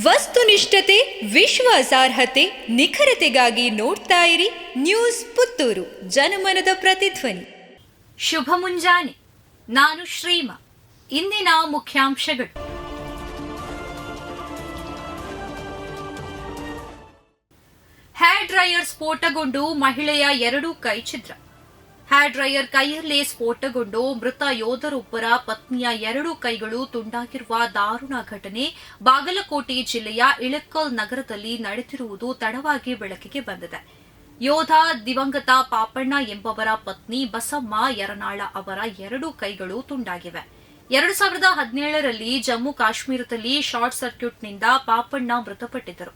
ವಸ್ತುನಿಷ್ಠತೆ, ವಿಶ್ವಾಸಾರ್ಹತೆ, ನಿಖರತೆಗಾಗಿ ನೋಡ್ತಾ ಇರಿ ನ್ಯೂಸ್ ಪುತ್ತೂರು, ಜನಮನದ ಪ್ರತಿಧ್ವನಿ. ಶುಭ ಮುಂಜಾನೆ. ನಾನು ಶ್ರೀಮಾ. ಇಂದಿನ ಮುಖ್ಯಾಂಶಗಳು: ಹೇರ್ ಡ್ರೈಯರ್ ಸ್ಫೋಟಗೊಂಡು ಮಹಿಳೆಯ 2 ಕೈ ಛಿದ್ರ. ಹೇರ್ ಡ್ರೈಯರ್ ಕೈಯಲ್ಲೇ ಸ್ಫೋಟಗೊಂಡು ಮೃತ ಯೋಧರೊಬ್ಬರ ಪತ್ನಿಯ 2 ಕೈಗಳು ತುಂಡಾಗಿರುವ ದಾರುಣ ಘಟನೆ ಬಾಗಲಕೋಟೆ ಜಿಲ್ಲೆಯ ಇಳಕಲ್ ನಗರದಲ್ಲಿ ನಡೆದಿರುವುದು ತಡವಾಗಿ ಬೆಳಕಿಗೆ ಬಂದಿದೆ. ಯೋಧ ದಿವಂಗತ ಪಾಪಣ್ಣ ಎಂಬವರ ಪತ್ನಿ ಬಸಮ್ಮ ಯರನಾಳ ಅವರ 2 ಕೈಗಳು ತುಂಡಾಗಿವೆ. 2017ರಲ್ಲಿ ಜಮ್ಮು ಕಾಶ್ಮೀರದಲ್ಲಿ ಶಾರ್ಟ್ ಸರ್ಕ್ಯೂಟ್ನಿಂದ ಪಾಪಣ್ಣ ಮೃತಪಟ್ಟಿದ್ದರು.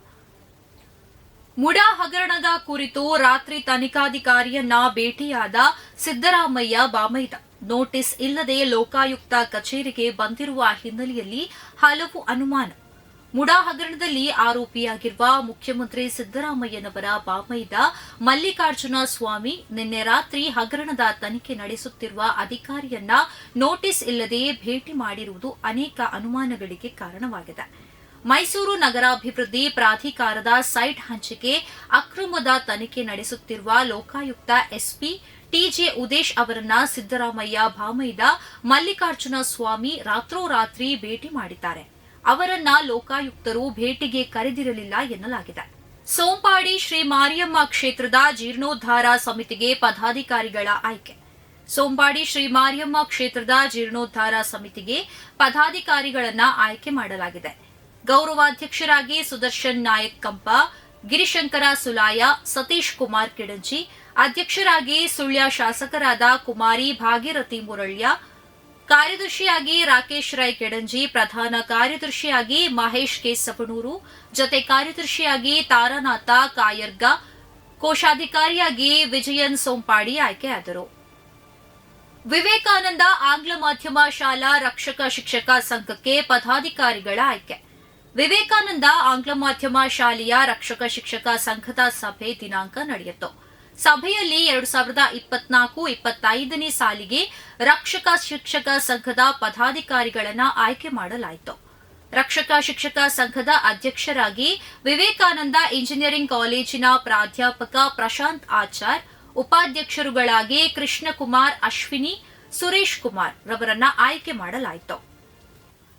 ಮುಡಾ ಹಗರಣದ ಕುರಿತು ರಾತ್ರಿ ತನಿಖಾಧಿಕಾರಿಯನ್ನ ಭೇಟಿಯಾದ ಸಿದ್ದರಾಮಯ್ಯ ಬಾಮೈದ ನೋಟಿಸ್ ಇಲ್ಲದೆ ಲೋಕಾಯುಕ್ತ ಕಚೇರಿಗೆ ಬಂದಿರುವ ಹಿನ್ನೆಲೆಯಲ್ಲಿ ಹಲವು ಅನುಮಾನ. ಮುಡಾ ಹಗರಣದಲ್ಲಿ ಆರೋಪಿಯಾಗಿರುವ ಮುಖ್ಯಮಂತ್ರಿ ಸಿದ್ದರಾಮಯ್ಯನವರ ಬಾಮೈದ ಮಲ್ಲಿಕಾರ್ಜುನ ಸ್ವಾಮಿ ನಿನ್ನೆ ರಾತ್ರಿ ಹಗರಣದ ತನಿಖೆ ನಡೆಸುತ್ತಿರುವ ಅಧಿಕಾರಿಯನ್ನ ನೋಟಿಸ್ ಇಲ್ಲದೆ ಭೇಟಿ ಮಾಡಿರುವುದು ಅನೇಕ ಅನುಮಾನಗಳಿಗೆ ಕಾರಣವಾಗಿದೆ. ಮೈಸೂರು ನಗರಾಭಿವೃದ್ಧಿ ಪ್ರಾಧಿಕಾರದ ಸೈಟ್ ಹಂಚಿಕೆ ಅಕ್ರಮದ ತನಿಖೆ ನಡೆಸುತ್ತಿರುವ ಲೋಕಾಯುಕ್ತ ಎಸ್ಪಿ ಟಿಜೆ ಉದೇಶ್ ಅವರನ್ನ ಸಿದ್ದರಾಮಯ್ಯ ಭಾಮೈದ ಮಲ್ಲಿಕಾರ್ಜುನ ಸ್ವಾಮಿ ರಾತ್ರೋರಾತ್ರಿ ಭೇಟಿ ಮಾಡಿದ್ದಾರೆ. ಅವರನ್ನ ಲೋಕಾಯುಕ್ತರು ಭೇಟಿಗೆ ಕರೆದಿರಲಿಲ್ಲ ಎನ್ನಲಾಗಿದೆ. ಸೋಂಪಾಡಿ ಶ್ರೀ ಮಾರಿಯಮ್ಮ ಕ್ಷೇತ್ರದ ಜೀರ್ಣೋದ್ಧಾರ ಸಮಿತಿಗೆ ಪದಾಧಿಕಾರಿಗಳ ಆಯ್ಕೆ. ಸೋಂಪಾಡಿ ಶ್ರೀ ಮಾರಿಯಮ್ಮ ಕ್ಷೇತ್ರದ ಜೀರ್ಣೋದ್ಧಾರ ಸಮಿತಿಗೆ ಪದಾಧಿಕಾರಿಗಳನ್ನ ಆಯ್ಕೆ ಮಾಡಲಾಗಿದೆ. ಗೌರವಾಧ್ಯಕ್ಷರಾಗಿ ಸುದರ್ಶನ್ ನಾಯಕ್ ಕಂಪ, ಗಿರಿಶಂಕರ ಸುಲಾಯ, ಸತೀಶ್ ಕುಮಾರ್ ಕಿಡಂಜಿ, ಅಧ್ಯಕ್ಷರಾಗಿ ಸುಳ್ಯ ಶಾಸಕರಾದ ಕುಮಾರಿ ಭಾಗೀರಥಿ ಮುರಳ್ಯ, ಕಾರ್ಯದರ್ಶಿಯಾಗಿ ರಾಕೇಶ್ ರೈ ಕೆಡಂಜಿ, ಪ್ರಧಾನ ಕಾರ್ಯದರ್ಶಿಯಾಗಿ ಮಹೇಶ್ ಕೆ ಸವಣೂರು, ಜತೆ ಕಾರ್ಯದರ್ಶಿಯಾಗಿ ತಾರಾನಾಥ ಕಾಯರ್ಗ, ಕೋಶಾಧಿಕಾರಿಯಾಗಿ ವಿಜಯನ್ ಸೋಂಪಾಡಿ ಆಯ್ಕೆಯಾದರು. ವಿವೇಕಾನಂದ ಆಂಗ್ಲ ಮಾಧ್ಯಮ ಶಾಲಾ ರಕ್ಷಕ ಶಿಕ್ಷಕ ಸಂಘಕ್ಕೆ ಪದಾಧಿಕಾರಿಗಳ ಆಯ್ಕೆ. ವಿವೇಕಾನಂದ ಆಂಗ್ಲ ಮಾಧ್ಯಮ ಶಾಲೆಯ ರಕ್ಷಕ ಶಿಕ್ಷಕ ಸಂಘದ ಸಭೆ ದಿನಾಂಕ ನಡೆಯಿತು. ಸಭೆಯಲ್ಲಿ 2024-25ನೇ ಸಾಲಿಗೆ ರಕ್ಷಕ ಶಿಕ್ಷಕ ಸಂಘದ ಪದಾಧಿಕಾರಿಗಳನ್ನು ಆಯ್ಕೆ ಮಾಡಲಾಯಿತು. ರಕ್ಷಕ ಶಿಕ್ಷಕ ಸಂಘದ ಅಧ್ಯಕ್ಷರಾಗಿ ವಿವೇಕಾನಂದ ಇಂಜಿನಿಯರಿಂಗ್ ಕಾಲೇಜಿನ ಪ್ರಾಧ್ಯಾಪಕ ಪ್ರಶಾಂತ್ ಆಚಾರ್, ಉಪಾಧ್ಯಕ್ಷರುಗಳಾಗಿ ಕೃಷ್ಣಕುಮಾರ್, ಅಶ್ವಿನಿ, ಸುರೇಶ್ ಕುಮಾರ್ ರವರನ್ನ ಆಯ್ಕೆ ಮಾಡಲಾಯಿತು.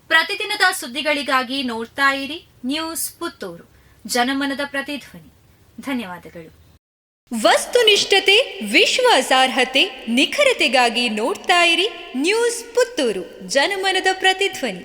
ಪ್ರತಿದಿನದ ಸುದ್ದಿಗಳಿಗಾಗಿ ನೋಡ್ತಾ ಇರಿ ನ್ಯೂಸ್ ಪುತ್ತೂರು, ಜನಮನದ ಪ್ರತಿಧ್ವನಿ. ಧನ್ಯವಾದಗಳು. ವಸ್ತುನಿಷ್ಠತೆ, ವಿಶ್ವಾಸಾರ್ಹತೆ, ನಿಖರತೆಗಾಗಿ ನೋಡ್ತಾ ಇರಿ ನ್ಯೂಸ್ ಪುತ್ತೂರು, ಜನಮನದ ಪ್ರತಿಧ್ವನಿ.